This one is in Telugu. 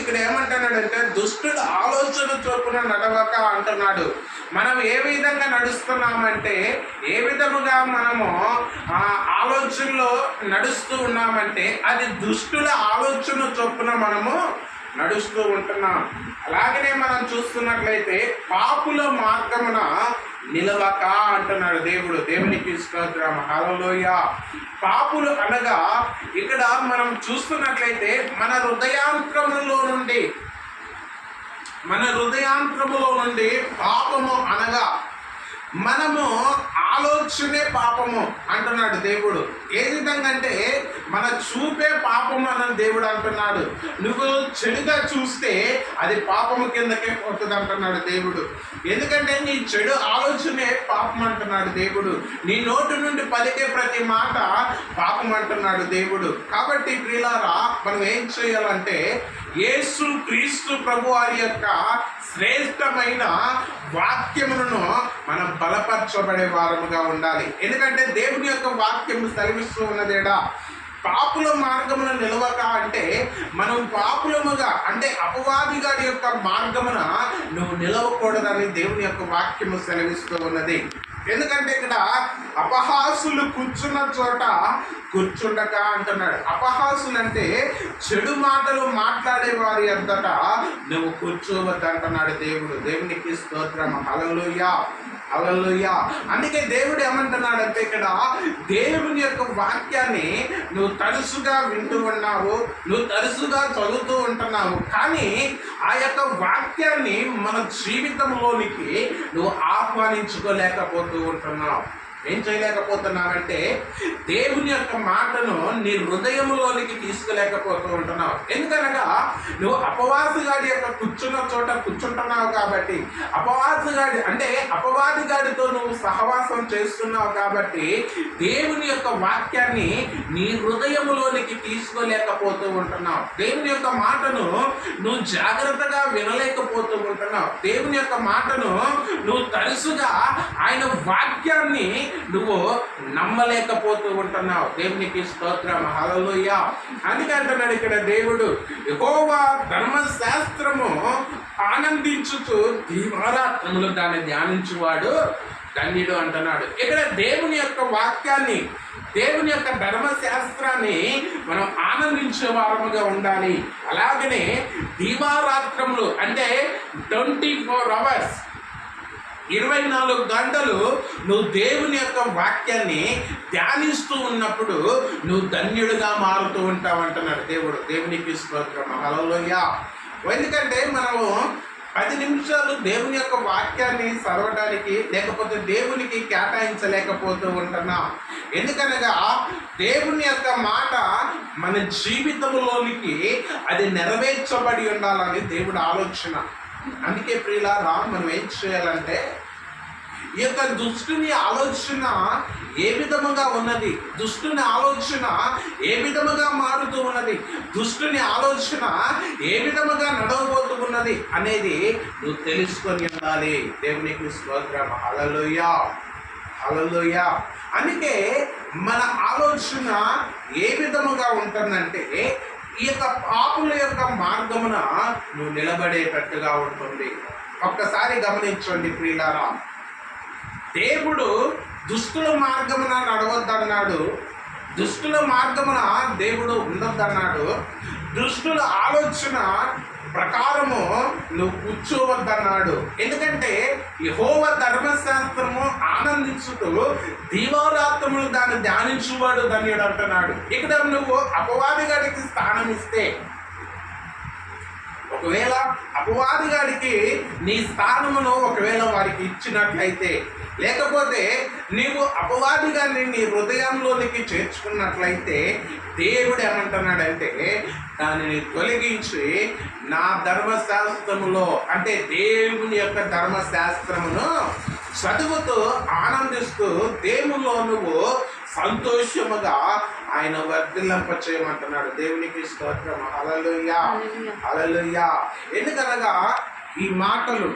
ఇక్కడ ఏమంటున్నాడంటే దుష్టుడు ఆలోచన చొప్పున నడవక అంటున్నాడు. మనం ఏ విధంగా నడుస్తున్నామంటే, ఏ విధముగా మనము ఆలోచనలో నడుస్తూ ఉన్నామంటే అది దుష్టుల ఆలోచన చొప్పున మనము నడుస్తూ ఉంటున్నాం. అలాగనే మనం చూస్తున్నట్లయితే పాపుల మార్గమున నిలవక అంటున్నాడు దేవుడు. దేవునికి స్తోత్రం, హల్లెలూయా. పాపులు అనగా ఇక్కడ మనం చూస్తున్నట్లయితే మన హృదయాంత్రములో నుండి పాపము అనగా మనము ఆలోచనే పాపము అంటున్నాడు దేవుడు. ఏ విధంగా అంటే మన చూపే పాపము అని దేవుడు అంటున్నాడు. నువ్వు చెడుగా చూస్తే అది పాపము కిందకే పోతుంది అంటున్నాడు దేవుడు. ఎందుకంటే నీ చెడు ఆలోచనే పాపం అంటున్నాడు దేవుడు. నీ నోటి నుండి పలికే ప్రతి మాట పాపం అంటున్నాడు దేవుడు. కాబట్టి ప్రియులారా, మనం ఏం చేయాలంటే యేసు క్రీస్తు ప్రభు వారి యొక్క శ్రేష్టమైన వాక్యములను మనం బలపరచబడే వారముగా ఉండాలి. ఎందుకంటే దేవుని యొక్క వాక్యము సెలవిస్తూ ఉన్నదేడా, పాపుల మార్గమున నిలవక అంటే మనం పాపులముగా అంటే అపవాదిగాడి యొక్క మార్గమున నువ్వు నిలవకూడదని దేవుని యొక్క వాక్యము సెలవిస్తూ ఉన్నది. ఎందుకంటే ఇక్కడ అపహాసులు కూర్చున్న చోట కూర్చుండక అంటున్నాడు. అపహాసులు అంటే చెడు మాటలు మాట్లాడే వారి అంతట నువ్వు కూర్చోవద్దు అంటున్నాడు దేవుడు. దేవునికి స్తోత్రం, హల్లెలూయా, హల్లెలూయా. అందుకే దేవుడు ఏమంటున్నాడంటే ఇక్కడ దేవుని యొక్క వాక్యాన్ని నువ్వు తరచుగా వింటూ ఉన్నావు, నువ్వు తరచుగా చదువుతూ ఉంటున్నావు, కానీ ఆ యొక్క వాక్యాన్ని మన జీవితంలోనికి నువ్వు ఆహ్వానించుకోలేకపోతూ ఉంటున్నావు. ఏం చేయలేకపోతున్నావంటే దేవుని యొక్క మాటను నీ హృదయంలోనికి తీసుకులేకపోతూ ఉంటున్నావు. ఎందుకనగా నువ్వు అపవాదిగాడి యొక్క కూర్చున్న చోట కూర్చుంటున్నావు కాబట్టి, అపవాదిగాడితో నువ్వు సహవాసం చేస్తున్నావు కాబట్టి దేవుని యొక్క వాక్యాన్ని నీ హృదయంలోనికి తీసుకోలేకపోతూ ఉంటున్నావు. దేవుని యొక్క మాటను నువ్వు జాగ్రత్తగా వినలేకపోతూ ఉంటున్నావు. దేవుని యొక్క మాటను నువ్వు తరచుగా ఆయన వాక్యాన్ని నువ్వు నమ్మలేకపోతూ ఉంటున్నావు. దేవునికి స్తోత్రం, హల్లెలూయా. అందుకే అంటున్నాడు ఇక్కడ దేవుడు, యెహోవా ధర్మశాస్త్రము ఆనందించుతూ దీవారాత్రములు దాన్ని ధ్యానించువాడు ధన్యుడు అంటున్నాడు. ఇక్కడ దేవుని యొక్క వాక్యాన్ని, దేవుని యొక్క ధర్మశాస్త్రాన్ని మనం ఆనందించే వారముగా ఉండాలి. అలాగనే దీవారాత్రములు అంటే 24 hours 24 గంటలు నువ్వు దేవుని యొక్క వాక్యాన్ని ధ్యానిస్తూ ఉన్నప్పుడు నువ్వు ధన్యుడిగా మారుతూ ఉంటావు అంటున్నాడు దేవుడు. దేవునికి స్తోత్రం, హల్లెలూయా. ఎందుకంటే మనము 10 నిమిషాలు దేవుని యొక్క వాక్యాన్ని చదవడానికి లేకపోతే దేవునికి కేటాయించలేకపోతూ ఉంటున్నాం. ఎందుకనగా దేవుని యొక్క మాట మన జీవితంలోనికి అది నెరవేర్చబడి ఉండాలని దేవుడు ఆలోచన. అందుకే ప్రియులారా, మనం ఏం చేయాలంటే ఈ యొక్క దుష్టుని ఆలోచన ఏ విధముగా ఉన్నది, దుష్టుని ఆలోచన ఏ విధముగా మారుతూ ఉన్నది, దుష్టుని ఆలోచన ఏ విధముగా నడవబోతూ ఉన్నది అనేది నువ్వు తెలుసుకొని ఉండాలి. దేవునికి స్తోత్రం, హల్లెలూయా, హల్లెలూయా. అందుకే మన ఆలోచన ఏ విధముగా ఉంటుందంటే ఈ యొక్క పాపుల యొక్క మార్గమున నువ్వు నిలబడేటట్టుగా ఉంటుంది. ఒక్కసారి గమనించండి ప్రియులారా, దేవుడు దుష్టుల మార్గమున నడవద్దన్నాడు, దుష్టుల మార్గమున దేవుడు ఉండొద్దన్నాడు, దుష్టుల ఆలోచన ప్రకారము నువ్వు కూర్చోవద్దన్నాడు. ఎందుకంటే యెహోవా ధర్మశాస్త్రము ఆనందించుతూ దీవారాత్రములు దాన్ని ధ్యానించువాడు ధన్యుడు అంటున్నాడు. ఇక్కడ నువ్వు అపవాదిగాడికి స్థానం ఇస్తే, ఒకవేళ అపవాదిగాడికి నీ స్థానమును ఒకవేళ వారికి ఇచ్చినట్లయితే, లేకపోతే నీవు అపవాదిగాన్ని నీ హృదయంలోనికి చేర్చుకున్నట్లయితే దేవుడు ఏమంటున్నాడంటే దానిని తొలగించి నా ధర్మశాస్త్రములో అంటే దేవుని యొక్క ధర్మశాస్త్రమును చదువుతూ ఆనందిస్తూ దేవుల్లో నువ్వు సంతోషముగా ఆయన వర్ధిల్లింప చేయమంటున్నాడు. దేవునికి స్తోత్రం, హల్లెలూయా, హల్లెలూయా. ఎందుకనగా ఈ మాటలు